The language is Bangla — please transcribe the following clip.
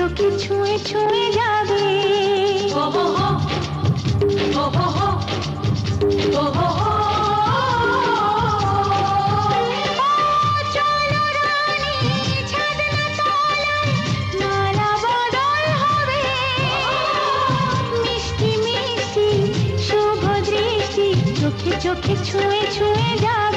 তোকে ছুঁয়ে ছুঁয়ে যাবে। ও হো হো, ও হো হো, ও হো হো। চলো রানী ছাদনা তলায়, মালা বদল হবে। মিষ্টি মিষ্টি শুভ দৃষ্টি চোখে চোখে ছুঁয়ে ছুঁয়ে যাবে।